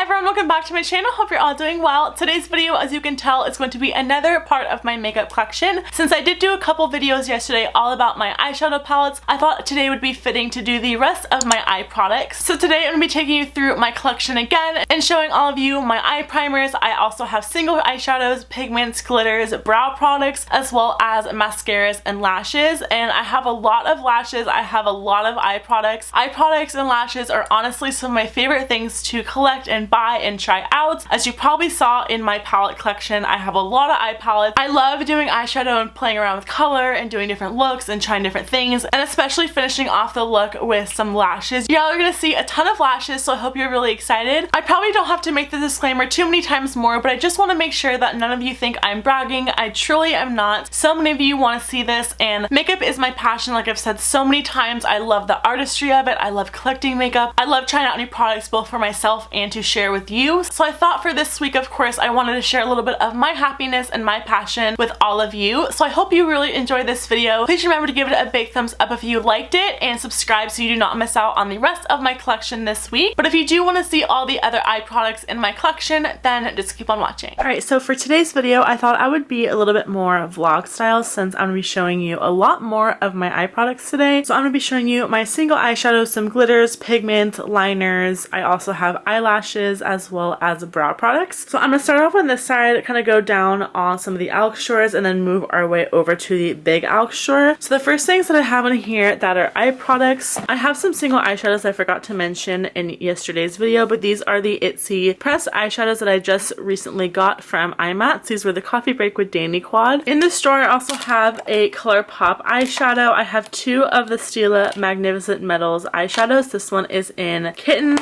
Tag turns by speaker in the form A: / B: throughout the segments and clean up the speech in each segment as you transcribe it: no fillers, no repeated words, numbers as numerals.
A: everyone, welcome back to my channel. Hope you're all doing well. Today's video, as you can tell, is going to be another part of my makeup collection. Since I did do a couple videos yesterday all about my eyeshadow palettes, I thought today would be fitting to do the rest of my eye products. So today I'm going to be taking you through my collection again and showing all of you my eye primers. I also have single eyeshadows, pigments, glitters, brow products, as well as mascaras and lashes. And I have a lot of lashes, I have a lot of eye products. Eye products and lashes are honestly some of my favorite things to collect and buy and try out. As you probably saw in my palette collection, I have a lot of eye palettes. I love doing eyeshadow and playing around with color and doing different looks and trying different things, and especially finishing off the look with some lashes. Y'all are gonna see a ton of lashes, so I hope you're really excited. I probably don't have to make the disclaimer too many times more, but I just want to make sure that none of you think I'm bragging. I truly am not. So many of you want to see this, and makeup is my passion. Like I've said so many times, I love the artistry of it. I love collecting makeup. I love trying out new products both for myself and to share with you. So I thought for this week, of course, I wanted to share a little bit of my happiness and my passion with all of you. So I hope you really enjoyed this video. Please remember to give it a big thumbs up if you liked it, and subscribe so you do not miss out on the rest of my collection this week. But if you do want to see all the other eye products in my collection, then just keep on watching. Alright, so for today's video, I thought I would be a little bit more vlog style since I'm going to be showing you a lot more of my eye products today. So I'm going to be showing you my single eyeshadows, some glitters, pigment, liners. I also have eyelashes as well as brow products. So I'm going to start off on this side, kind of go down on some of the Alexstores and then move our way over to the big Alexstore. So the first things that I have in here that are eye products, I have some single eyeshadows I forgot to mention in yesterday's video, but these are the Itsy pressed eyeshadows that I just recently got from IMATS. These were the Coffee Break with Dandy Quad. In the store, I also have a ColourPop eyeshadow. I have two of the Stila Magnificent Metals eyeshadows. This one is in Kitten,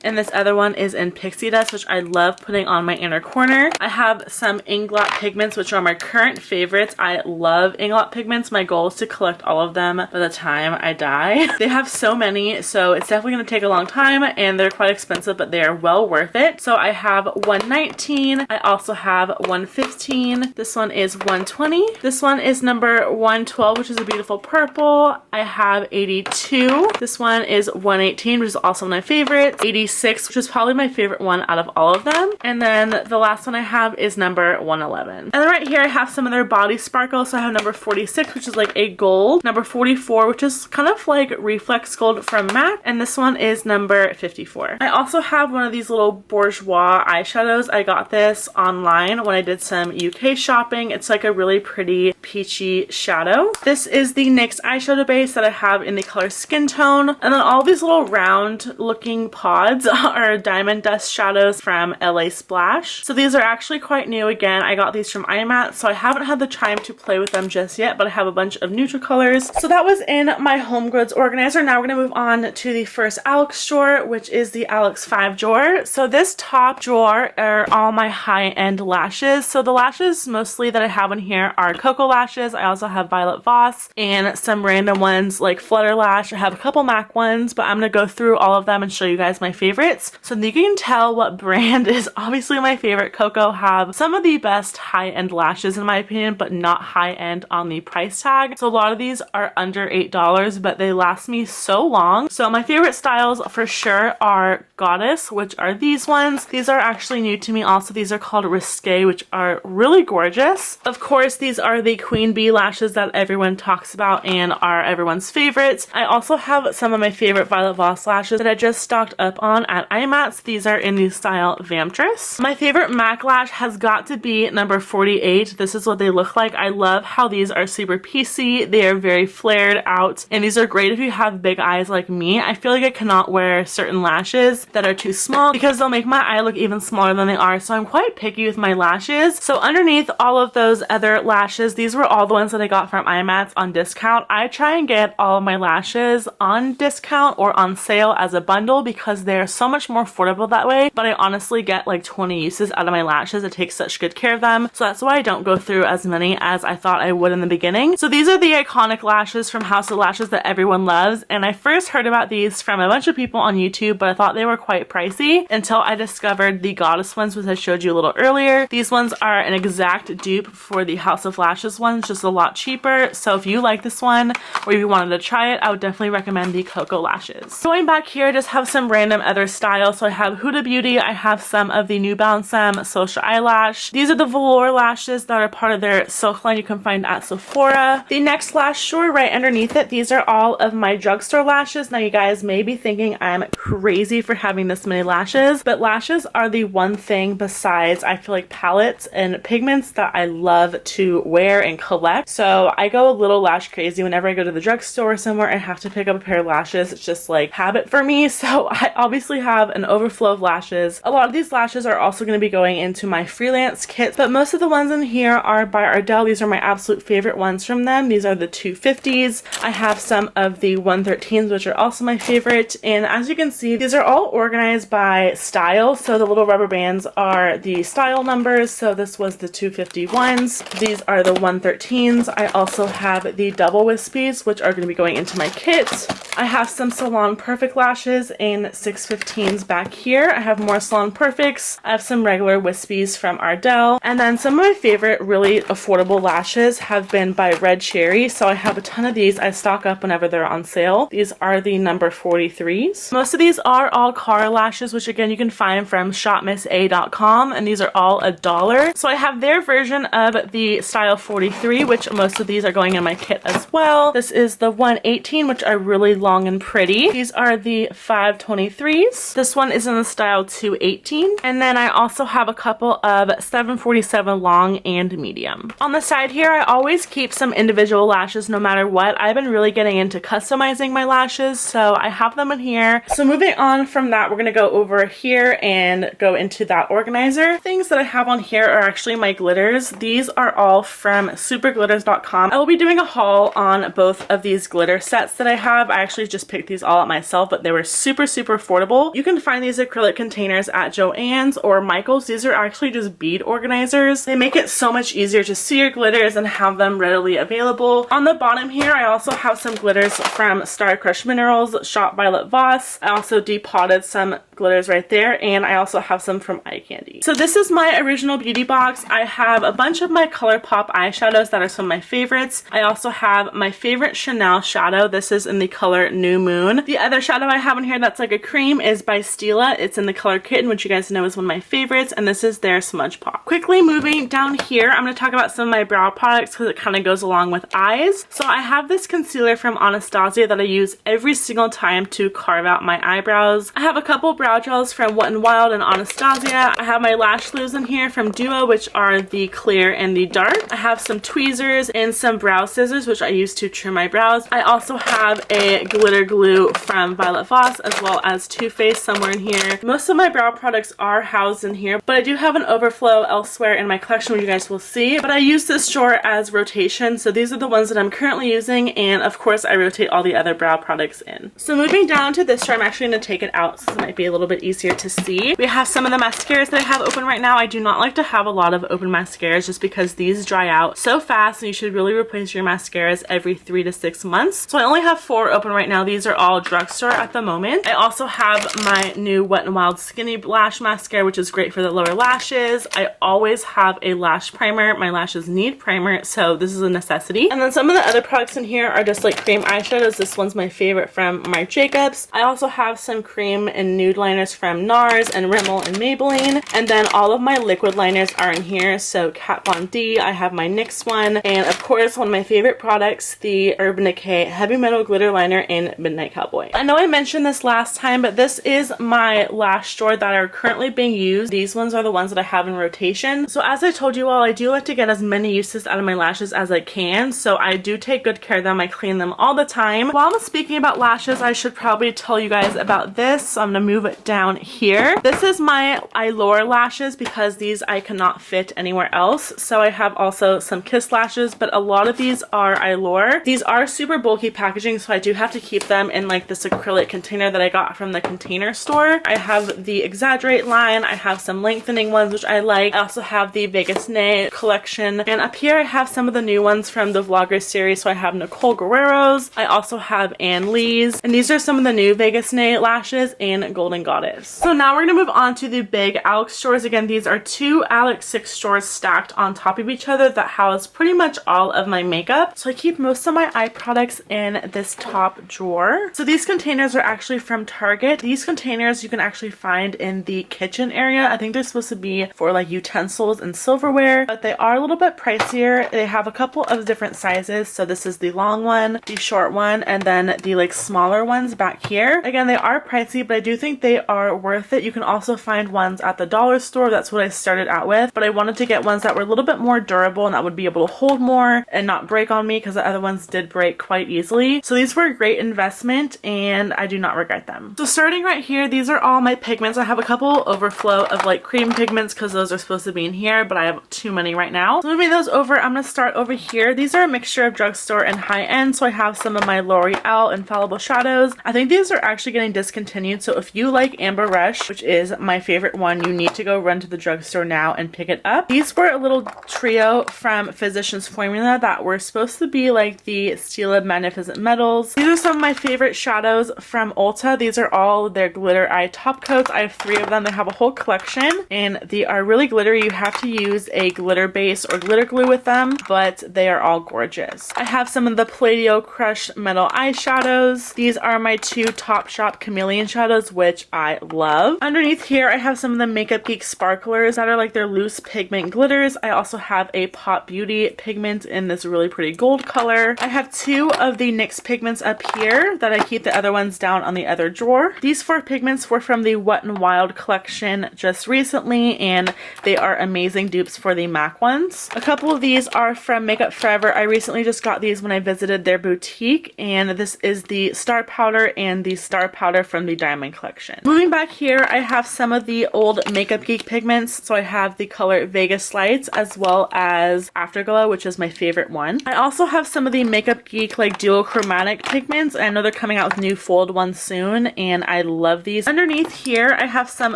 A: and this other one is in Pixie Dust, which I love putting on my inner corner. I have some Inglot pigments, which are my current favorites. I love Inglot pigments. My goal is to collect all of them by the time I die. They have so many, so it's definitely going to take a long time, and they're quite expensive, but they are well worth it. So I have 119. I also have 115. This one is 120. This one is number 112, which is a beautiful purple. I have 82. This one is 118, which is also my favorite. 86, which is probably my favorite one out of all of them. And then the last one I have is number 111. And then right here I have some of their body sparkle. So I have number 46, which is like a gold. Number 44, which is kind of like reflex gold from MAC. And this one is number 54. I also have one of these little bourgeois eyeshadows. I got this online when I did some UK shopping. It's like a really pretty peachy shadow. This is the NYX eyeshadow base that I have in the color Skin Tone. And then all these little round looking pods are Diamond Dust shadows from LA Splash. So these are actually quite new. Again, I got these from IMATS, so I haven't had the time to play with them just yet, but I have a bunch of neutral colors. So that was in my home goods organizer. Now we're going to move on to the first Alex drawer, which is the Alex 5 drawer. So this top drawer are all my high-end lashes. So the lashes mostly that I have in here are Cocoa lashes. I also have Violet Voss and some random ones like Flutter Lash. I have a couple MAC ones, but I'm going to go through all of them and show you guys my favorites. So you can tell what brand is obviously my favorite. Cocoa have some of the best high-end lashes in my opinion, but not high-end on the price tag. So a lot of these are under $8, but they last me so long. So my favorite styles for sure are Goddess, which are these ones. These are actually new to me also. These are called Risque, which are really gorgeous. Of course, these are the Queen Bee lashes that everyone talks about and are everyone's favorites. I also have some of my favorite Violet Voss lashes that I just stocked up on at IMATS. These are in the style Vamptress. My favorite MAC lash has got to be number 48. This is what they look like. I love how these are super piecey. They are very flared out, and these are great if you have big eyes like me. I feel like I cannot wear certain lashes that are too small because they'll make my eye look even smaller than they are, so I'm quite picky with my lashes. So underneath all of those other lashes, these were all the ones that I got from IMATS on discount. I try and get all of my lashes on discount or on sale as a bundle because they're so much more affordable that way, but I honestly get like 20 uses out of my lashes. I take such good care of them, so that's why I don't go through as many as I thought I would in the beginning. So these are the iconic lashes from House of Lashes that everyone loves, and I first heard about these from a bunch of people on YouTube, but I thought they were quite pricey until I discovered the Goddess ones, which I showed you a little earlier. These ones are an exact dupe for the House of Lashes ones, just a lot cheaper. So if you like this one or if you wanted to try it, I would definitely recommend the Cocoa lashes. Going back here, I just have some random other other styles. So I have Huda Beauty, I have some of the New Balance Social Eyelash. These are the velour lashes that are part of their silk line you can find at Sephora. The next lash drawer right underneath it, these are all of my drugstore lashes. Now you guys may be thinking I'm crazy for having this many lashes, but lashes are the one thing besides I feel like palettes and pigments that I love to wear and collect. So I go a little lash crazy whenever I go to the drugstore or somewhere and have to pick up a pair of lashes. It's just like habit for me. So I obviously have an overflow of lashes. A lot of these lashes are also going to be going into my freelance kits, but most of the ones in here are by Ardell. These are my absolute favorite ones from them. These are the 250s. I have some of the 113s, which are also my favorite. And as you can see, these are all organized by style. So the little rubber bands are the style numbers. So this was the 251s. These are the 113s. I also have the double wispies, which are going to be going into my kit. I have some Salon Perfect lashes in 615s back here. I have more Salon Perfects. I have some regular wispies from Ardell. And then some of my favorite really affordable lashes have been by Red Cherry. So I have a ton of these. I stock up whenever they're on sale. These are the number 43s. Most of these are all Cara lashes, which again you can find from shopmissa.com, and these are all $1. So I have their version of the style 43, which most of these are going in my kit as well. This is the 118, which are really long and pretty. These are the 523s. This one is in the style 218. And then I also have a couple of 747 long and medium. On the side here, I always keep some individual lashes no matter what. I've been really getting into customizing my lashes, so I have them in here. So moving on from that, we're going to go over here and go into that organizer. Things that I have on here are actually my glitters. These are all from superglitters.com. I will be doing a haul on both of these glitter sets that I have. I actually just picked these all up myself, but they were super affordable. You can find these acrylic containers at Joann's or Michael's. These are actually just bead organizers. They make it so much easier to see your glitters and have them readily available. On the bottom here, I also have some glitters from Star Crush Minerals, Shop Violet Voss. I also depotted some glitters right there, and I also have some from Eye Candy. So this is my original beauty box. I have a bunch of my ColourPop eyeshadows that are some of my favorites. I also have my favorite Chanel shadow. This is in the color New Moon. The other shadow I have in here that's like a cream is by Stila. It's in the color Kitten, which you guys know is one of my favorites, and this is their Smudge Pop. Quickly moving down here, I'm going to talk about some of my brow products because it kind of goes along with eyes. So I have this concealer from Anastasia that I use every single time to carve out my eyebrows. I have a couple brow gels from Wet n Wild and Anastasia. I have my lash glues in here from Duo, which are the clear and the dark. I have some tweezers and some brow scissors, which I use to trim my brows. I also have a glitter glue from Violet Voss, as well as Too Faced somewhere in here. Most of my brow products are housed in here, but I do have an overflow elsewhere in my collection, which you guys will see. But I use this drawer as rotation, so these are the ones that I'm currently using, and of course I rotate all the other brow products in. So moving down to this drawer, I'm actually going to take it out so it might be a little bit easier to see. We have some of the mascaras that I have open right now. I do not like to have a lot of open mascaras just because these dry out so fast, and you should really replace your mascaras every 3 to 6 months. So I only have 4 open right now. These are all drugstore at the moment. I also have my new Wet n Wild Skinny Lash Mascara, which is great for the lower lashes. I always have a lash primer. My lashes need primer, so this is a necessity. And then some of the other products in here are just like cream eyeshadows. This one's my favorite from Marc Jacobs. I also have some cream and nude liners from NARS and Rimmel and Maybelline. And then all of my liquid liners are in here. So Kat Von D, I have my NYX one. And of course, one of my favorite products, the Urban Decay Heavy Metal Glitter Liner in Midnight Cowboy. I know I mentioned this last time, but this is my lash drawer that are currently being used. These ones are the ones that I have in rotation. So as I told you all, I do like to get as many uses out of my lashes as I can. So I do take good care of them. I clean them all the time. While I'm speaking about lashes, I should probably tell you guys about this. So I'm gonna move it down here. This is my Eyeliners lashes because these I cannot fit anywhere else. So I have also some Kiss lashes, but a lot of these are Eyeliners. These are super bulky packaging, so I do have to keep them in like this acrylic container that I got from the Container Store. I have the Exaggerate line. I have some lengthening ones, which I like. I also have the Vegas Nay collection. And up here I have some of the new ones from the Vlogger series. So I have Nicole Guerrero's. I also have Ann Lee's. And these are some of the new Vegas Nay lashes and Golden Goddess. So now we're going to move on to the big Alex drawers. Again, these are 2 Alex 6 drawers stacked on top of each other that house pretty much all of my makeup. So I keep most of my eye products in this top drawer. So these containers are actually from Target. These containers you can actually find in the kitchen area. I think they're supposed to be for like utensils and silverware, but they are a little bit pricier. They have a couple of different sizes. So this is the long one, the short one, and then the like smaller ones back here. Again, they are pricey, but I do think they are worth it. You can also find ones at the dollar store. That's what I started out with, but I wanted to get ones that were a little bit more durable and that would be able to hold more and not break on me, because the other ones did break quite easily. So these were a great investment and I do not regret them. So starting right here, these are all my pigments. I have a couple overflow of like cream pigments because those are supposed to be in here, but I have too many right now. So moving those over, I'm going to start over here. These are a mixture of drugstore and high-end. So I have some of my L'Oreal Infallible shadows. I think these are actually getting discontinued. So if you like Amber Rush, which is my favorite one, you need to go run to the drugstore now and pick it up. These were a little trio from Physicians Formula that were supposed to be like the Stila Magnificent Metals. These are some of my favorite shadows from Ulta. These are all their glitter eye top coats. I have 3 of them. They have a whole collection and they are really glittery. You have to use a glitter base or glitter glue with them, but they are all gorgeous. I have some of the Palladio Crushed Metal eyeshadows. These are my 2 Topshop Chameleon shadows, which I love. Underneath here, I have some of the Makeup Geek sparklers that are like their loose pigment glitters. I also have a Pop Beauty pigment in this really pretty gold color. I have 2 of the NYX pigments up here that I keep the other ones down on the other drawer. These 4 pigments were from the Wet n Wild collection just recently, and they are amazing dupes for the MAC ones. A couple of these are from Makeup Forever. I recently just got these when I visited their boutique, and this is the Star Powder and the Star Powder from the Diamond collection. Moving back here, I have some of the old Makeup Geek pigments. So I have the color Vegas Lights as well as Afterglow, which is my favorite one. I also have some of the Makeup Geek like dual chromatic pigments. I know they're coming out with new fold ones soon, and I love these. Underneath here, I have some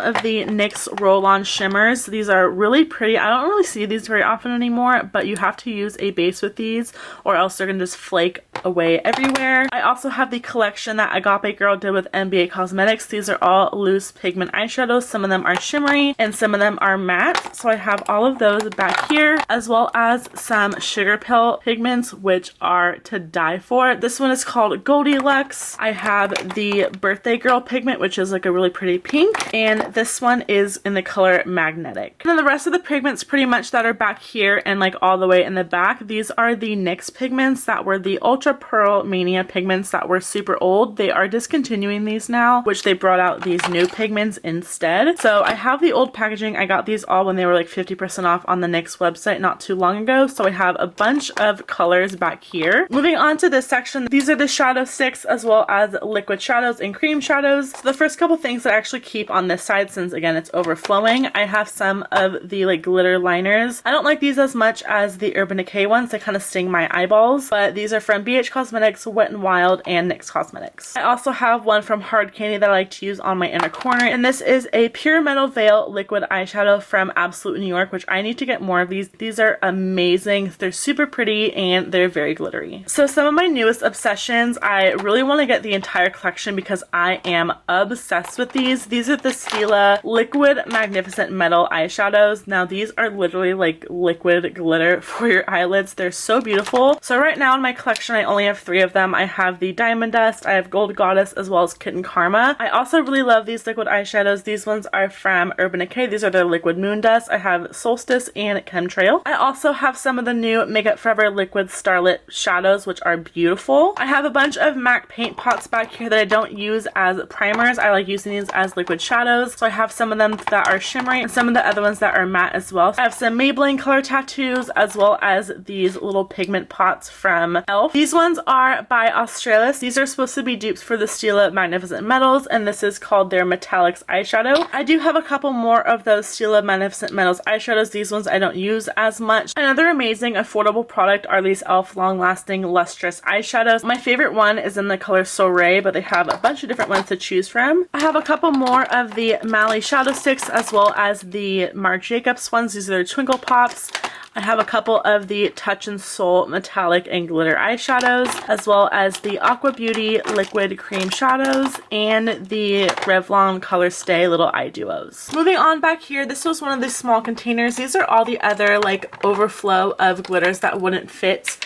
A: of the NYX Roll-On Shimmers. These are really pretty. I don't really see these very often anymore, but you have to use a base with these or else they're gonna just flake away everywhere. I also have the collection that Agape Girl did with NBA Cosmetics. These are all loose pigment eyeshadows. Some of them are shimmery and some of them are matte. So I have all of those back here, as well as some Sugar Pill pigments, which are to die for. This one is called Goldilocks. I have the Birthday Girl pigment, which is like a really pretty pink, and this one is in the color Magnetic. And then the rest of the pigments pretty much that are back here and like all the way in the back, these are the NYX pigments that were the Ultra Pearl Mania pigments that were super old. They are discontinuing these now, which they brought out these new pigments instead. So I have the old packaging. I got these all when they were like 50% off on the NYX website not too long ago. So I have a bunch of colors back here. Moving on to this section, these are the shadow sticks as well as liquid shadows and cream shadows. So the first couple things that I actually keep on this side, since again it's overflowing, I have some of the like glitter liners. I don't like these as much as the Urban Decay ones. They kind of sting my eyeballs, but these are from BH Cosmetics, Wet n Wild, and NYX Cosmetics. I also have one from Hard Candy that I like to use on my inner corner, and this is a Pure Metal Veil liquid eyeshadow from Absolute New York, which I need to get more of these. These are amazing. They're super pretty and they're very glittery. So some of my newest obsessions, I really want to get the entire collection because I am obsessed with these. These are the Fila Liquid Magnificent Metal eyeshadows. Now these are literally like liquid glitter for your eyelids. They're so beautiful. So right now in my collection, I only have 3 of them. I have the Diamond Dust, I have Gold Goddess, as well as Kitten Karma. I also really love these liquid eyeshadows. These ones are from Urban Decay. These are their Liquid Moon Dust. I have Solstice and Chemtrail. I also have some of the new Makeup Forever Liquid Starlit shadows, which are beautiful. I have a bunch of MAC paint pots back here that I don't use as primers. I like using these as liquid shadows. So I have some of them that are shimmery and some of the other ones that are matte as well. I have some Maybelline color tattoos as well as these little pigment pots from e.l.f. These ones are by Australis. These are supposed to be dupes for the Stila Magnificent Metals, and this is called their Metallics eyeshadow. I do have a couple more of those Stila Magnificent Metals eyeshadows. These ones I don't use as much. Another amazing affordable product are these e.l.f. long-lasting lustrous eyeshadows. My favorite one is in the color Soleil, but they have a bunch of different ones to choose from. I have a couple more of the Mally shadow sticks as well as the Marc Jacobs ones. These are their Twinkle Pops. I have a couple of the Touch and Soul metallic and glitter eyeshadows, as well as the Aqua Beauty liquid cream shadows and the Revlon Color Stay little eye duos. Moving on back here, this was one of the small containers. These are all the other like overflow of glitters that wouldn't fit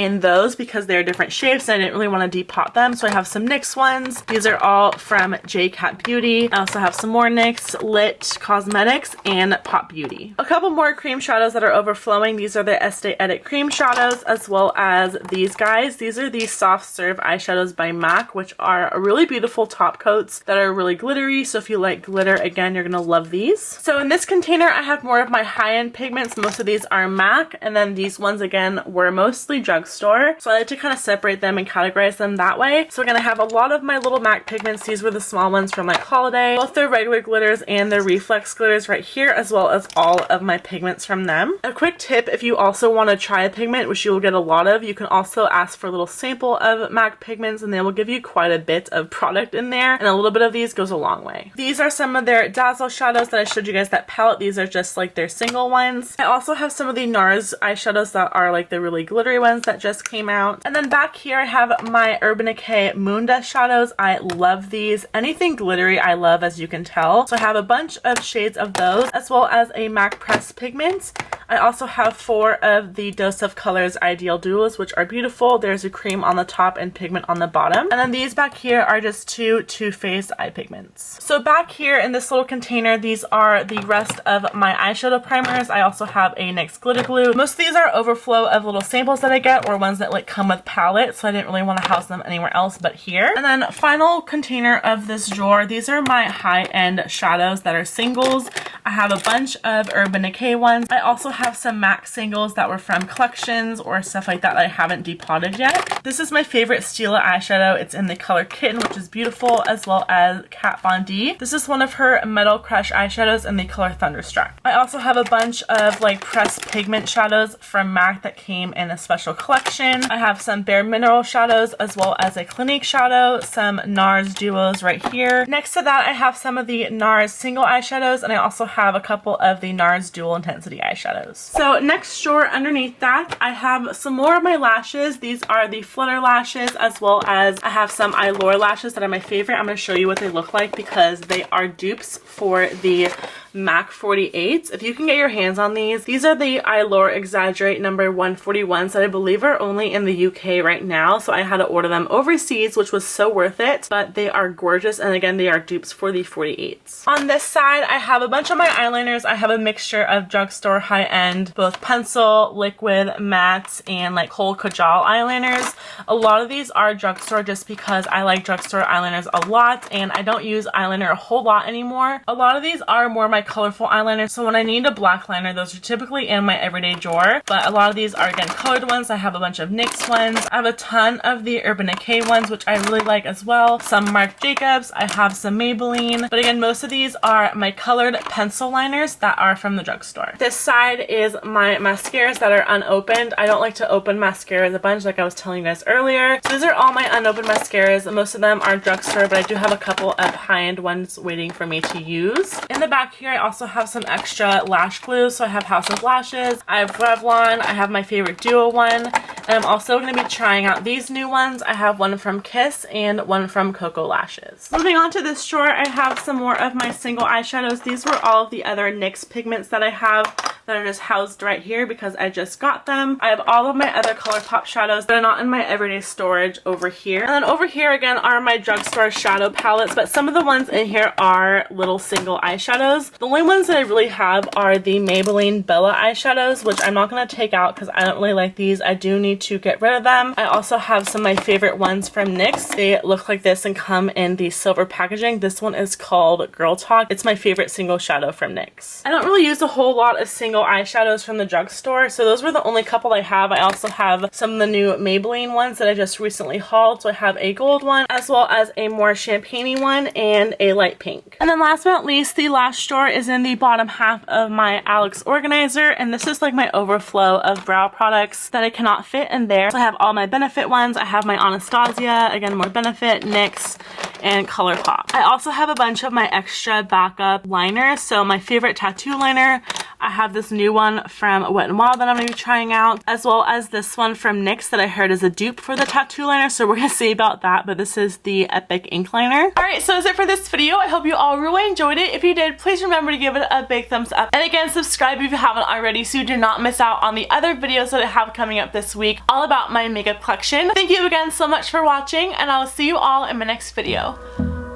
A: in those because they're different shapes and I didn't really want to depot them. So I have some NYX ones. These are all from J-Cat Beauty. I also have some more NYX Lit Cosmetics and Pop Beauty. A couple more cream shadows that are overflowing. These are the Estee Edit cream shadows, as well as these guys. These are the Soft Serve eyeshadows by MAC, which are really beautiful top coats that are really glittery. So if you like glitter, again, you're gonna love these. So in this container, I have more of my high-end pigments. Most of these are MAC, and then these ones, again, were mostly drugstore. So I like to kind of separate them and categorize them that way. So we're gonna have a lot of my little MAC pigments. These were the small ones from like Holiday, both their regular glitters and their reflex glitters right here, as well as all of my pigments from them. A quick tip, if you also want to try a pigment, which you will get a lot of, you can also ask for a little sample of MAC pigments and they will give you quite a bit of product in there, and a little bit of these goes a long way. These are some of their Dazzle shadows that I showed you guys that palette. These are just like their single ones. I also have some of the NARS eyeshadows that are like the really glittery ones that just came out. And then back here I have my Urban Decay Moon Dust shadows. I love these. Anything glittery I love, as you can tell. So I have a bunch of shades of those, as well as a MAC Press pigment. I also have 4 of the Dose of Colors Ideal Duos, which are beautiful. There's a cream on the top and pigment on the bottom. And then these back here are just 2 Too Faced eye pigments. So back here in this little container, these are the rest of my eyeshadow primers. I also have a NYX Glitter Glue. Most of these are overflow of little samples that I get, or ones that like come with palettes, so I didn't really want to house them anywhere else but here. And then final container of this drawer, these are my high-end shadows that are singles. I have a bunch of Urban Decay ones. I also have some MAC singles that were from collections or stuff like that that I haven't depotted yet. This is my favorite Stila eyeshadow. It's in the color Kitten, which is beautiful, as well as Kat Von D. This is one of her Metal Crush eyeshadows in the color Thunderstruck. I also have a bunch of like pressed pigment shadows from MAC that came in a special collection. I have some Bare Mineral shadows, as well as a Clinique shadow, some NARS duos right here. Next to that, I have some of the NARS single eyeshadows, and I also have a couple of the NARS dual intensity eyeshadows. So next drawer underneath that, I have some more of my lashes. These are the Flutter Lashes, as well as I have some Eyeliners lashes that are my favorite. I'm going to show you what they look like because they are dupes for the MAC 48s. If you can get your hands on these are the Eyeliners Exaggerate number 141s that I believe are only in the UK right now. So I had to order them overseas, which was so worth it, but they are gorgeous. And again, they are dupes for the 48s. On this side, I have a bunch of my eyeliners. I have a mixture of drugstore high-end, both pencil, liquid, matte, and like whole kajal eyeliners. A lot of these are drugstore just because I like drugstore eyeliners a lot and I don't use eyeliner a whole lot anymore. A lot of these are more my colorful eyeliners, so when I need a black liner, those are typically in my everyday drawer, but a lot of these are again colored ones. I have a bunch of NYX ones. I have a ton of the Urban Decay ones, which I really like as well. Some Marc Jacobs. I have some Maybelline, but again, most of these are my colored pencil liners that are from the drugstore. This side is my mascaras that are unopened. I don't like to open mascaras a bunch like I was telling you guys earlier. So these are all my unopened mascaras. Most of them are drugstore, but I do have a couple of high-end ones waiting for me to use. In the back here, I also have some extra lash glue. So I have House of Lashes, I have Revlon, I have my favorite duo one, and I'm also going to be trying out these new ones. I have one from Kiss and one from Coco Lashes. Moving on to this drawer, I have some more of my single eyeshadows. These were all of the other NYX pigments that I have that are just housed right here because I just got them. I have all of my other ColourPop shadows that are not in my everyday storage over here. And then over here again are my drugstore shadow palettes, but some of the ones in here are little single eyeshadows. The only ones that I really have are the Maybelline Bella eyeshadows, which I'm not going to take out because I don't really like these. I do need to get rid of them. I also have some of my favorite ones from NYX. They look like this and come in the silver packaging. This one is called Girl Talk. It's my favorite single shadow from NYX. I don't really use a whole lot of single eyeshadows from the drugstore, so those were the only couple I have. I also have some of the new Maybelline ones that I just recently hauled. So I have a gold one, as well as a more champagne-y one and a light pink. And then last but not least, the last drawer is in the bottom half of my Alex organizer, and this is like my overflow of brow products that I cannot fit in there. So I have all my Benefit ones. I have my Anastasia, again more Benefit, NYX, and ColourPop. I also have a bunch of my extra backup liners. So my favorite tattoo liner, I have this new one from Wet n Wild that I'm going to be trying out, as well as this one from NYX that I heard is a dupe for the tattoo liner, so we're going to see about that, but this is the Epic ink liner. Alright, so that's it for this video. I hope you all really enjoyed it. If you did, please remember to give it a big thumbs up. And again, subscribe if you haven't already so you do not miss out on the other videos that I have coming up this week, all about my makeup collection. Thank you again so much for watching, and I will see you all in my next video.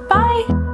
A: Bye!